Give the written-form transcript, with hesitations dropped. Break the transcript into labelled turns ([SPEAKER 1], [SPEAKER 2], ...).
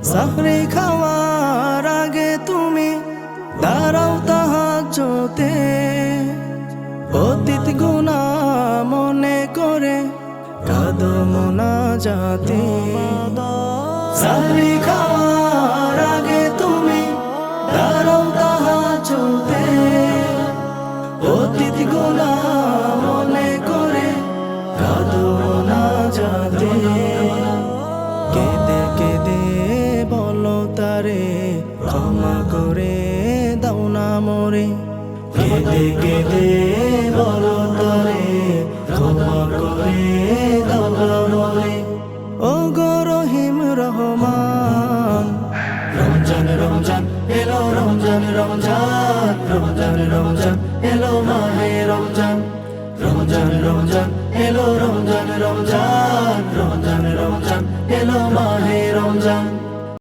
[SPEAKER 1] সাহরি খাওয়ার আগে তুমি দাঁড়াও তাহাজ্জুদে, অতীত গুনাহ মনে করে কাঁদো মুনাজাতে। সাহরি খাওয়ার আগে তুমি দাঁড়াও তাহাজ্জুদে, অতীত গুনাহ মনে করে কাঁদো মুনাজাতে। কেঁদে কেঁদে বলো তারে ক্ষমা করে দাও না মোরে, কেঁদে কেঁদে বলো তারে ক্ষমা করে দাও না মোরে। ও গো রহিম রহমান, রমজান রমজান এলো রমজান রমজান, রমজান রমজান এলো মাহে রমজান, রমজান রমজান এলো রমজান রমজান, রমজান রমজান এলো মাহে রমজান।